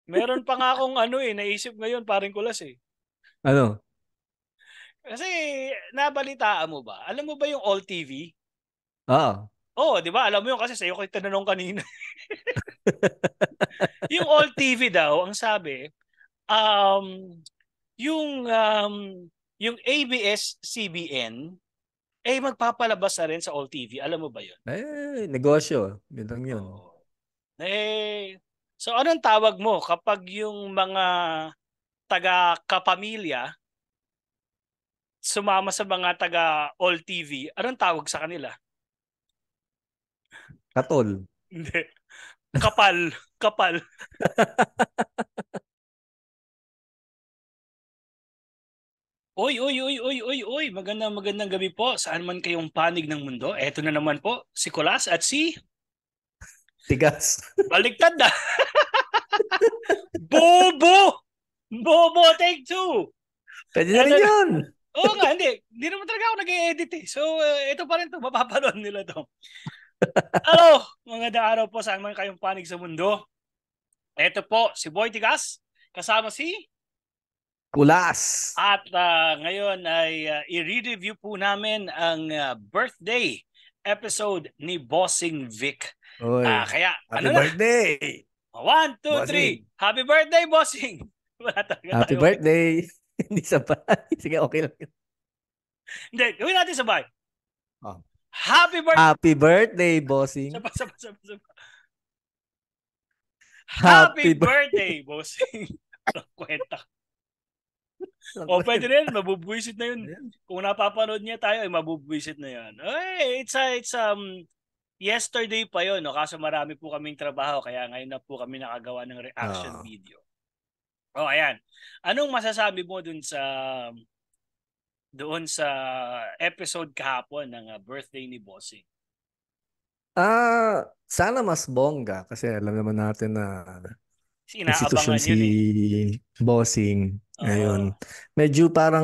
Meron pa nga akong naisip ngayon, paring kulas eh. Ano? Kasi nabalitaan mo ba? Alam mo ba yung All TV? Oo. Oo, di ba? Alam mo yun kasi sa'yo ko tinanong kanina. Yung All TV daw, ang sabi, um, yung um, yung ABS-CBN magpapalabas na rin sa All TV. Alam mo ba yun? Negosyo. Yun lang yun. Oo. So anong tawag mo kapag yung mga taga-kapamilya sumama sa mga taga-All TV? Anong tawag sa kanila? Katol. Hindi. Kapal. Kapal. Oy, oy, oy, oy, oy, oy. Magandang gabi po. Saan man kayong panig ng mundo. Eto na naman po, si Kulas at si Tigas. Baliktad na. Bobo! Bobo, take two! Pwede na Eto rin na. yun. Oo nga, hindi. Hindi naman talaga ako nag-e-edit eh. So, ito pa rin to. Mapapanood nila to. Hello! Magandang araw po saan man kayong panig sa mundo. Ito po, si Boy Tigas. Kasama si... Kulas. At ngayon ay i-review po namin ang birthday episode ni Bossing Vic. Oy. Kaya, Happy ano na? birthday. 1, 2, 3. Bossing. Happy birthday, Bossing! Wala talaga Happy tayo. birthday. Hindi sabay. Sige, okay lang yun. Hindi, gawin natin sabay. Oh. Happy birthday! Happy birthday, bossing. Saba. Happy Happy birthday. birthday, Bossing! Kwenta. O pwede rin, mabubwisit na yun. Kung napapanood niya tayo, ay mabubwisit na yan. Ay, yesterday pa yun, no? Kaso marami po kaming trabaho, kaya ngayon na po kami nakagawa ng reaction Oh. video. Oh, ayan. Anong masasabi mo doon sa episode kahapon ng birthday ni Bossing? Sana mas bongga kasi alam naman natin na Kasi institusyon inaabangan si yun eh. bossing. Oo. Ngayon, medyo parang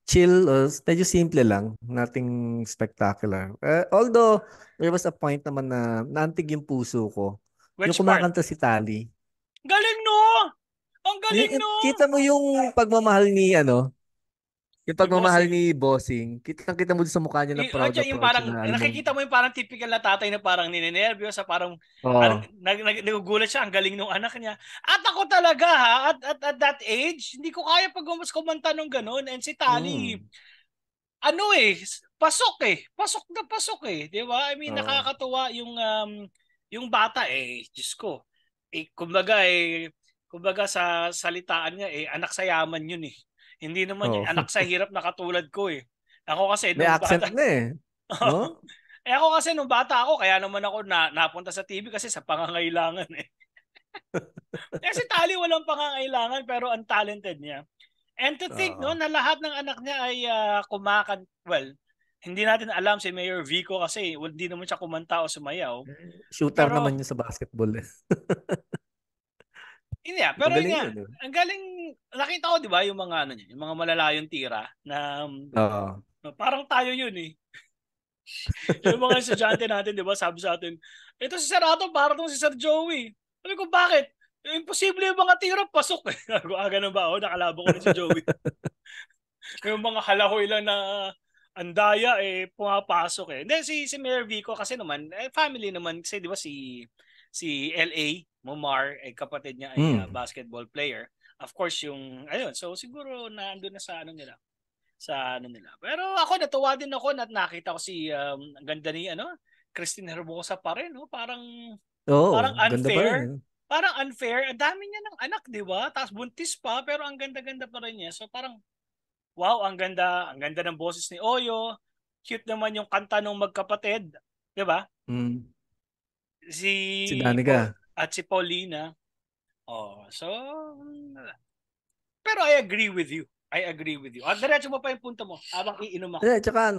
chill, medyo simple lang, nothing spectacular. Although, there was a point naman na naantig yung puso ko. Yung Which part? kumakanta si Tali. Galing no! Ang galing no! Kita mo yung pagmamahal ni, yung Ni pagmamahal Bossing. ni bossing. Kita mo din sa mukha niya na proud na Yung proud siya parang, na alam mong, nakikita mo yung parang typical na tatay na parang ninenervyos, sa parang, oh, nagugulat siya, ang galing ng anak niya. At ako talaga ha, at that age, hindi ko kaya pag kumanta ng ganun. And si Tali, mm, pasok eh. Pasok na pasok eh. Di ba? I mean, oh, nakakatuwa yung bata eh. Diyos ko. Kumbaga sa salitaan niya anak sa yaman yun eh. Hindi naman oh. yung anak sa hirap na katulad ko eh. Ako kasi May nung accent bata, na eh. No? ako kasi nung bata ako, kaya naman ako napunta sa TV kasi sa pangangailangan eh. Kasi Tali walang pangangailangan pero ang talented niya. And to think no Oo. na lahat ng anak niya ay well, hindi natin alam si Mayor Vico kasi hindi naman siya kumanta o sumayaw. Shooter Pero naman yun sa basketball eh. hindi pero yun Magaling nga, yun eh. ang galing nakita ko 'di ba yung mga niya, yung mga malalayong tira na Oo. parang tayo yun eh. Yung mga estudyante natin 'di ba sabi sa atin, ito si Sir Ato para tong si Sir Joey. Sabi ko bakit? Imposible yung mga tira pasok eh. Ganun ba? Nakalabo ko rin si Joey. Yung mga halahoy lang na andaya pumapasok eh. Hindi si Mayor Vico kasi naman family naman kasi 'di ba si LA Momar kapatid niya ay Mm. basketball player. Of course yung ayun so siguro na andun na sa ano nila. Pero ako natuwa din ako na nakita ko si ang ganda ni Christine Herbosa pa rin no parang Oo, ganda pa rin unfair. eh. Parang unfair. Ang dami niya ng anak, 'di ba? Tapos buntis pa pero ang ganda-ganda pa rin niya. So parang wow, ang ganda. Ang ganda ng boses ni Oyo. Cute naman yung kanta ng magkapatid. 'Di ba? Mm. Si Si Danica. at si Paulina. Oh, so pero I agree with you. I agree with you. At diretso mo pa yung punto mo habang iinom ako. Tsaka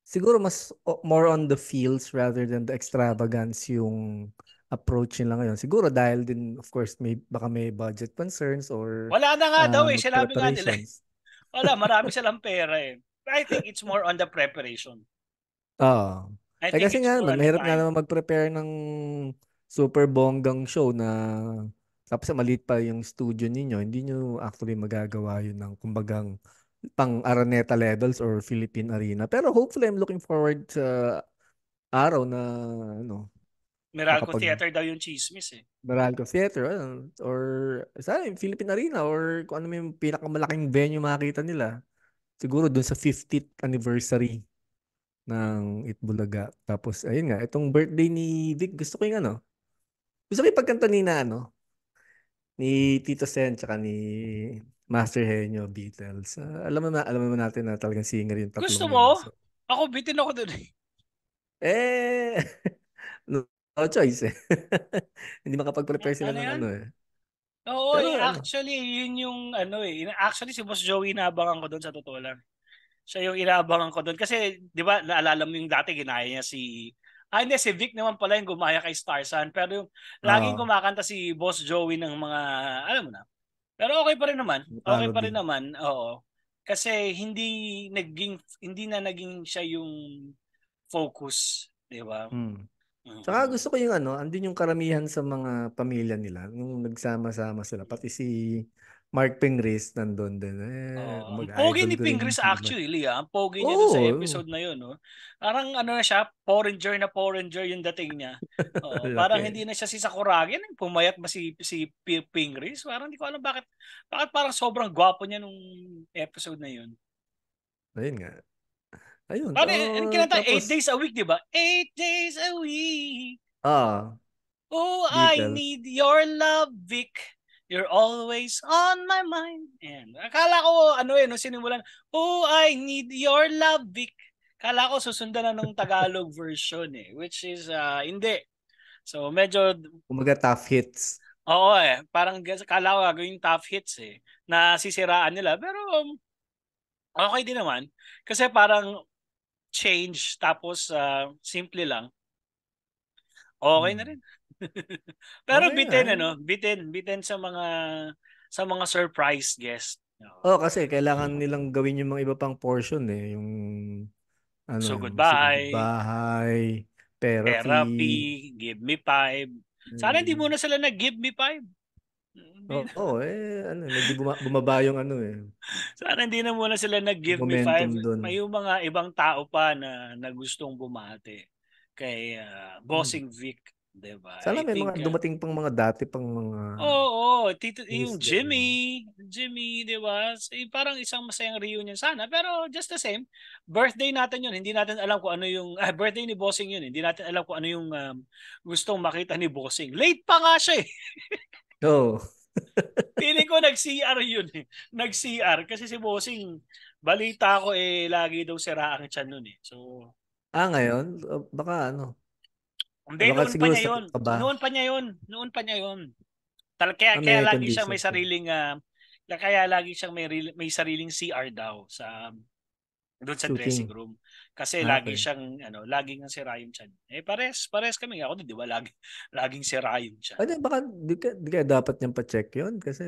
siguro mas more on the feels rather than the extravagance yung approach nila ngayon. Siguro dahil din, of course, baka may budget concerns or Wala na nga daw sinabi nga nila. preparations. Wala, marami silang pera eh. I think it's more on the preparation. Oo. I think Kasi it's nga more naman, on the mahirap nga time. naman mag-prepare ng super bonggang show na tapos maliit pa yung studio ninyo, hindi nyo actually magagawa yun ng kumbagang pang Araneta levels or Philippine Arena. Pero hopefully I'm looking forward sa araw na ano, Meralco makapag Theater daw yung chismis eh. Meralco Theater or sana yung Philippine Arena or kung ano yung pinakamalaking venue makita nila. Siguro dun sa 50th anniversary ng Itbulaga. Tapos ayun nga, itong birthday ni Vic, gusto ko yung pagkanta ni na ni Tito Sen tsaka ni Master Henyo Beatles. Alam mo natin na talagang singer yung tatlong Gusto yun. mo? So, Ako, bitin ako dun eh. eh no choice eh. Hindi makapag-prepare sila Ano ng yan? ano eh. Oo, Pero ano, actually, yun yung ano eh. Actually, si Boss Joey naabangan ko doon sa totoo lang. Siya yung inaabangan ko doon. Kasi, di ba, naalala mo yung dati, ginaya niya si... Ah, hindi, si Vic naman pala yung gumaya kay Starsan. Pero yung laging ah, kumakanta si Boss Joey ng mga, alam mo na. Pero okay pa rin naman. Okay pa rin parody. naman, oo. Kasi hindi na naging siya yung focus, di ba? Hmm. Tsaka Mhm. gusto ko yung andun yung karamihan sa mga pamilya nila nung nagsama-sama sila. Pati si Mark Pengris nandun din. Ang Kumbaga pogi idol ni ko rin yung Pingris sila. actually, ah. Ang pogi niya dun sa Oo, episode na yun, no? Parang ano na siya, Poranger yung dating niya. Oo, parang laki. hindi na siya si Sakuragi, pumayat ba si Pingris? Parang hindi ko alam bakit parang sobrang gwapo niya nung episode na yun. Ayun nga. Ayun. Parang yung kinanta, eight Tapos, days a week, di ba? 8 days a week. ah, Oh, I Beatles. need your love, Vic. You're always on my mind. Ayan. Akala ko, ano eh, nung sinimulan, oh, I need your love, Vic. Akala ko susundan na ng Tagalog version eh, which is, hindi. So, medyo, Kumbaga tough hits. oo eh, parang akala ko gagawin tough hits eh, na sisiraan nila. Pero, okay din naman. Kasi parang change, tapos simple lang. Okay na Hmm. rin. Pero Okay nga. bitin sa mga surprise guest. Oo. Oh, kasi kailangan nilang gawin yung mga iba pang portion eh. So Yung Sugod goodbye, Bahay, Therapy. therapy, give me five. Sana hindi Hmm. muna sila nag-give me five. Hindi, Oo, medyo bumaba yung sana hindi na muna sila nag-give me momentum five. doon. May yung mga ibang tao pa na gustong bumati kay Hmm. Bossing Vic, 'di ba? Sana I may mga think dumating pang mga dati pang mga oo, yung host din. Jimmy, 'di ba? Parang isang masayang reunion sana, pero just the same, birthday natin 'yun. Hindi natin alam kung ano yung birthday ni Bossing 'yun. Hindi natin alam kung ano yung gustong makita ni Bossing. Late pa nga siya eh. Oo. Feeling ko nag-CR 'yun eh. Nag-CR kasi si Bossing balita ko eh lagi daw sira ang tiyan nun eh. So, Ngayon, baka hindi baka noon pa siguro niya sakit 'yun. ka ba? Noon pa niya 'yun. Kaya May lagi siyang condition may siya. sariling kaya lagi siyang may sariling CR daw sa doon sa dressing Shooting. room. Kasi lagi Okay. siyang laging ang sira yung tiyan. Eh pares kami ako, 'di ba? Laging sira yung tiyan. Ano, baka di ka dapat niyang pa-check yun kasi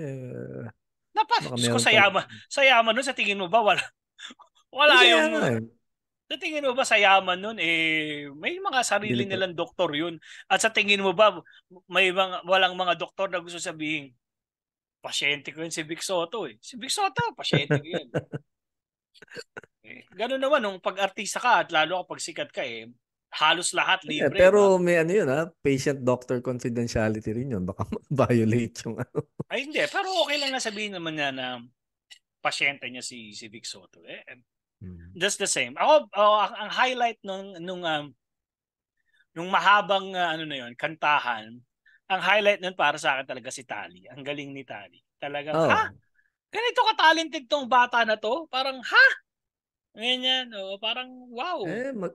baka Diyos ko meron palang sa yaman nun, sa tingin mo ba Hindi wala kaya yung nga eh. sa tingin mo ba sa yaman nun may mga sarili Delikado. nilang doktor yun. At sa tingin mo ba walang mga doktor na gusto sabihin, pasyente ko yun si Vic Soto eh. Si Vic Soto, pasyente ko yan. Ganun naman nung pag-artista ka at lalo kapag sikat ka halos lahat libre ba? Pero may yun patient-doctor confidentiality rin yun. Baka violate yung Ay hindi, pero okay lang na sabihin naman niya na pasyente niya si Vic Soto. Hmm. Just the same. Ako, ang highlight nung mahabang ano na yun, kantahan, ang highlight nun para sa akin talaga si Tali. Ang galing ni Tali. Talagang, Oh, ganito ka-talented tong bata na to? Parang, ha? Ganyan, parang, wow.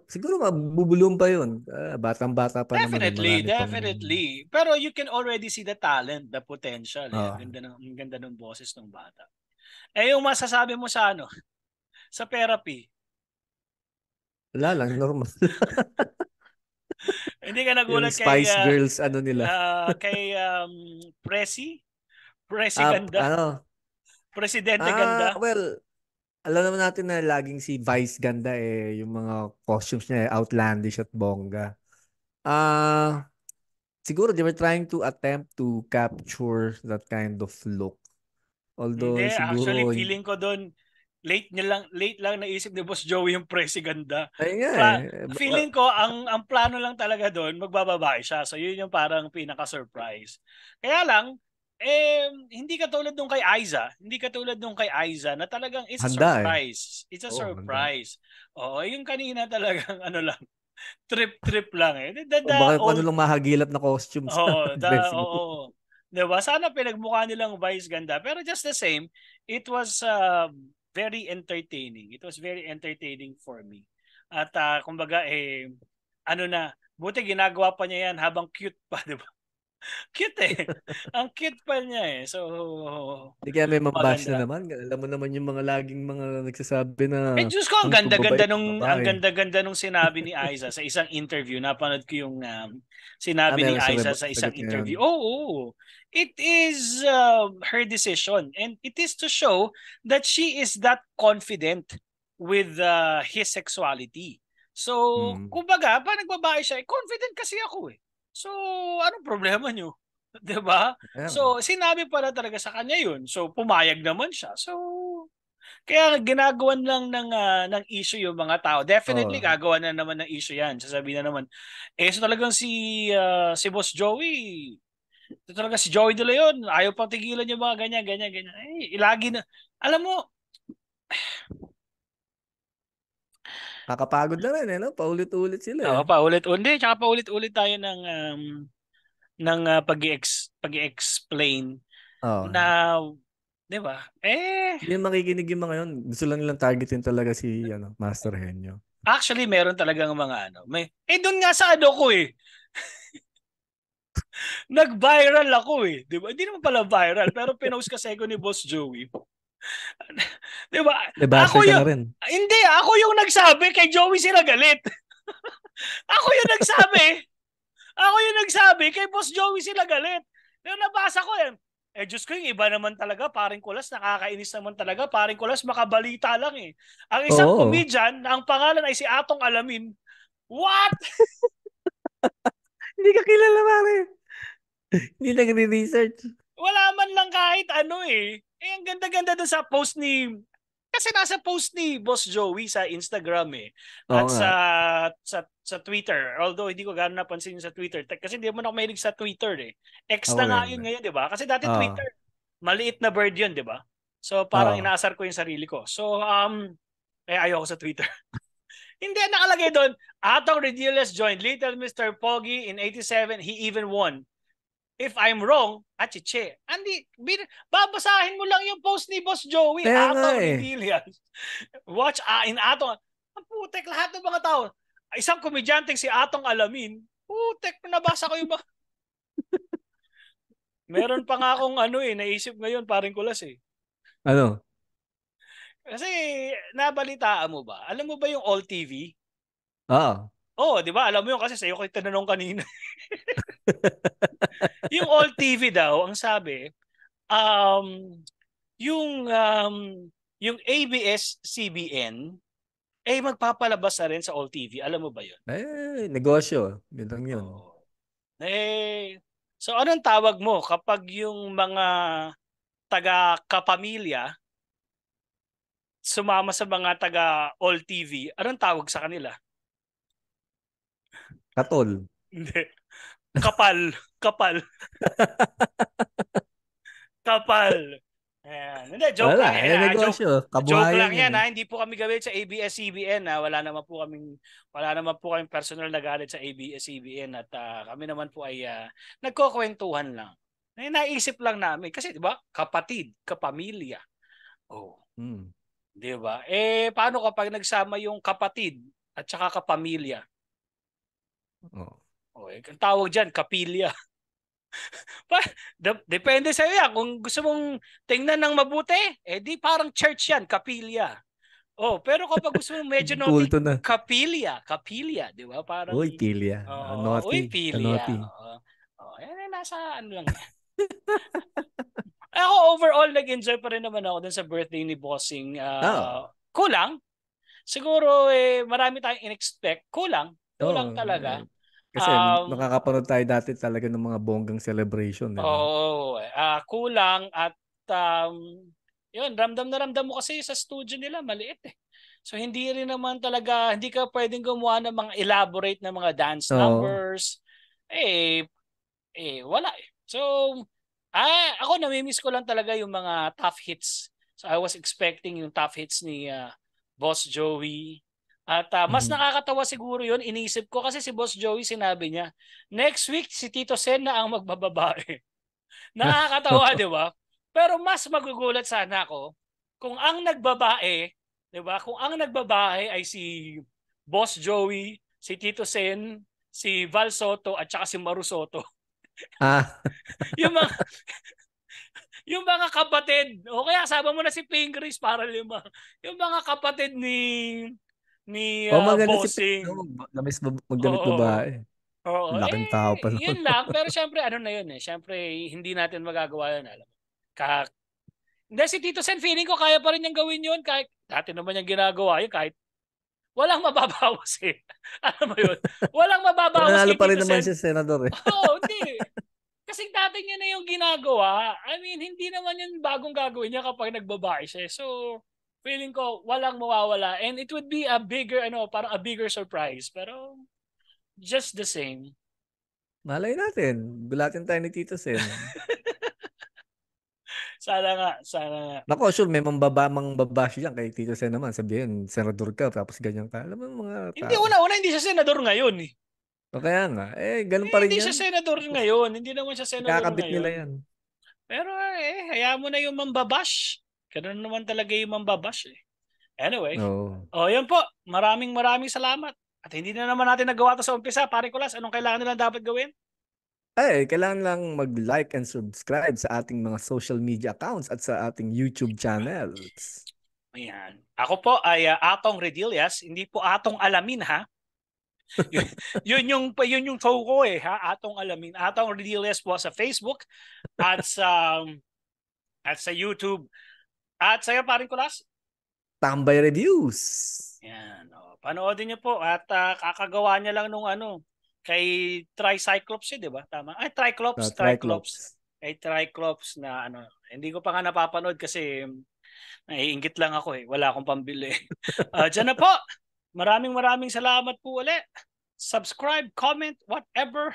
siguro mabubulong pa yun. Batang-bata pa naman yun. Definitely, Marami pang definitely. Pero you can already see the talent, the potential. oh, Ang ganda ng boses ng bata. Yung masasabi mo sa sa therapy, wala lang, normal. hindi ka Yung nagulat Spice Girls nila. kay Presi? Presi Ganda? Ano? Presidente Ganda? Well, alam naman natin na laging si Vice ganda yung mga costumes niya outlandish at bongga. Ah, siguro they were trying to attempt to capture that kind of look. Hindi, Although actually siguro, feeling ko doon late lang naisip ni Boss Joey yung presiganda. ayun nga eh. Feeling ko ang plano lang talaga doon magbababae siya. So yun yung parang pinaka-surprise. Kaya lang hindi katulad nung kay Aiza, hindi katulad nung kay Aiza na talagang it's a Handa eh. surprise. It's a Oo, handa. surprise. Oo, yung kanina talagang ano lang, trip lang eh. O baka kung ano lang mahagilap na costume sa Oo, dressing room. oo. 'Di ba? Sana pinagmukha nilang Vice ganda. Pero just the same, it was very entertaining. It was very entertaining for me. At kumbaga ano na, buti ginagawa pa niya 'yan habang cute pa, 'di ba? Cute eh. Ang cute pa niya eh. So Hindi kaya may mambash na maganda. naman. Alam mo naman yung mga laging mga nagsasabi na Diyos ko, ang pababait ng ang babae. ganda-ganda nung sinabi ni Aiza sa isang interview. Napanood ko yung sinabi ni Meron siyang Aiza sa isang sagot ngayon. interview. Oo. It is her decision and it is to show that she is that confident with his sexuality. So, Hmm. kumbaga, pa nagbabae siya, confident kasi ako eh. So, anong problema nyo? 'Di ba? Ayan. So, sinabi pala talaga sa kanya yun. So, pumayag naman siya. So, kaya ginagawan lang ng issue yung mga tao. Definitely Oh, gagawa na naman ng issue 'yan. Sasabihin na naman, so talagang si Boss Joey, ito talaga si Joey De Leon, ayaw pang tigilan yung mga ganyan, ganyan, ganyan. Lagi na, alam mo, kakapagod na rin eh, no? Paulit-ulit sila eh. paulit-ulit, tsaka paulit-ulit tayo ng pag-explain Oh. na, 'di ba? Hindi na makikinig yung mga yun. Gusto lang nilang targetin talaga si Master Henyo. Actually meron talagang mga doon nga sa ano ko eh. Nag-viral ako eh. Di ba? Hindi naman pala viral, pero pinost kasi ako ni Boss Joey. Di ba? Eh, basher ka na rin. Hindi, ako yung nagsabi kay Joey sila galit. Ako yung nagsabi. Ako yung nagsabi kay Boss Joey sila galit. Yung nabasa ko yan. Diyos ko, yung iba naman talaga, paring kulas, nakakainis naman talaga, paring kulas, makabalita lang eh. Ang isang Oo. comedian na ang pangalan ay si Atong Alamin. What? Hindi ka kilala, pare. Hindi nagre-research. Wala man lang kahit ano eh. Ang ganda-ganda dun sa post ni... Kasi nasa post ni Boss Joey sa Instagram eh. Oo At nga. sa Twitter. Although hindi ko gano'n napansin sa Twitter. Kasi hindi mo na ako mahilig sa Twitter eh. X Ako na nga rin. yun ngayon, di ba? Kasi dati Oo. Twitter, maliit na bird yun, di ba? So parang Oo. inaasar ko yung sarili ko. So, ayoko sa Twitter. Hindi, nakalagay doon, Atong Redillas joined Little Mr. Pogi in 87. He even won. If I'm wrong, achiche. Andi, babasahin mo lang yung post ni Boss Joey, Kaya nga Atong eh. Redillas. Watch in Atong. Ang putek, lahat ng mga tao. Isang komedyanteng si Atong Alamin. Putek, nabasa ko yung Meron pa nga akong naisip ngayon, paring kulas eh. Ano? Kasi, nabalitaan mo ba? Alam mo ba yung All TV? Oo. Oo, di ba? Alam mo yun kasi sa'yo ko tinanong kanina. Yung All TV daw, ang sabi, um, yung um, yung ABS-CBN magpapalabas na rin sa All TV. Alam mo ba 'yun? Eh, negosyo. Yun lang yun. Oo. So anong tawag mo kapag yung mga taga-kapamilya sumama sa mga taga All TV? Anong tawag sa kanila? Katol. Hindi. Kapal. Kapal. Kapal. Ayan. Hindi, joke Wala. lang yan. Eh, negosyo. Joke lang Kabuhayan yan yan eh. ha. Hindi po kami galit sa ABS-CBN ha. Wala naman po kaming personal na galit sa ABS-CBN at kami naman po ay nagkukwentuhan lang. Naisip lang namin kasi 'di ba? Kapatid, kapamilya. Oh, Hmm. 'di ba? Paano kapag nagsama yung kapatid at saka kapamilya? Oh. Ang tawag diyan, kapilya. Depende sa iyo yan. Kung gusto mong tingnan ng mabuti, di parang church yan, kapilya. Pero kapag gusto mong medyo naughty, Kulto na. kapilya, di ba? Parang, Uy, pilya. uy, Naughty. pilya. Naughty. Nasa ano lang yan. Ako overall, nag-enjoy pa rin naman ako dun sa birthday ni Bossing. Oo. Kulang. Siguro, marami tayong in-expect. Kulang Oo. talaga. Kasi makakapanood tayo dati talaga ng mga bonggang celebration, di ba? Kulang at yun, ramdam na ramdam mo kasi sa studio nila, maliit eh. So hindi rin naman talaga, hindi ka pwedeng gumawa ng mga elaborate na mga dance Oo. numbers. Eh, wala eh. So, ako namimiss ko lang talaga yung mga tough hits. So I was expecting yung tough hits ni Boss Joey. At mas Mhm. nakakatawa siguro yun, iniisip ko kasi si Boss Joey sinabi niya, next week si Tito Sen na ang magbababae. Nakakatawa, di ba? Pero mas magugulat sana ako kung ang nagbabae, di ba? Kung ang nagbabae ay si Boss Joey, si Tito Sen, si Val Soto at saka si Maru Soto. Ah, yung mga yung mga kapatid, o kaya sama mo na si Pingris para lima. Yung mga kapatid ni maganda si Pink, Bossing. no? Magdamit Oo. babae. Oo. Laking tao pa nun. Yun lang. Pero syempre, ano na yun eh. Syempre, hindi natin magagawa yun. Alam mo. Ka Hindi, si Tito Sen, feeling ko kaya pa rin niyang gawin yun. Kahit dati naman niyang ginagawa yun. Kahit walang mababawas eh. Alam mo yun? Walang mababawas Nanalo kay pa rin Tito naman Sen. siya senador eh. Oo, hindi. Kasi dati niya na yung ginagawa. I mean, hindi naman yung bagong gagawin niya kapag nagbabae siya. So, feeling ko walang mawawala. And it would be a bigger, parang a bigger surprise. Pero, just the same. Malay natin. Gulatin tayo ni Tito Sen. Sana nga, sana nga. Nako, sure, may babash yan kay Tito Sen naman. Sabihin, senador ka, tapos ganyan ka. Alam mo yung mga Hindi, tao. una-una, hindi siya senador ngayon eh. O kaya nga, ganun pa rin Hindi yan. siya senador ngayon. Hindi naman siya senador Ikakabit nila ngayon. yan. Pero hayaan mo na yung mambabash. Ganun naman talaga yung mambabash eh. Anyway, Oo. yun po. Maraming maraming salamat. At hindi na naman natin nagawa to sa umpisa. Pare Kulas, anong kailangan nila dapat gawin? Kailangan lang mag-like and subscribe sa ating mga social media accounts at sa ating YouTube channels. Ayan. Ako po ay Atong Redillas. Hindi po Atong Alamin ha. yun, yun yung show ko eh ha. Atong Alamin. Atong Redillas po sa Facebook at sa YouTube. At sa'yo, Pare Kulas? Tambay Reviews. Yan. Panoodin niyo po at kakagawa niya lang nung kay Tricyclops yun, di ba? Tama. Ay, Triclops. Triclops. Kay Triclops na hindi ko pa nga napapanood kasi naiinggit lang ako eh. Wala akong pambili. Diyan na po. Maraming maraming salamat po ulit. Subscribe, comment, whatever.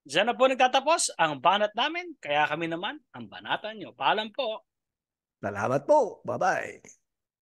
Diyan na po nagtatapos ang banat namin. Kaya kami naman ang banatan nyo. Paalam po. Salamat po. Bye-bye.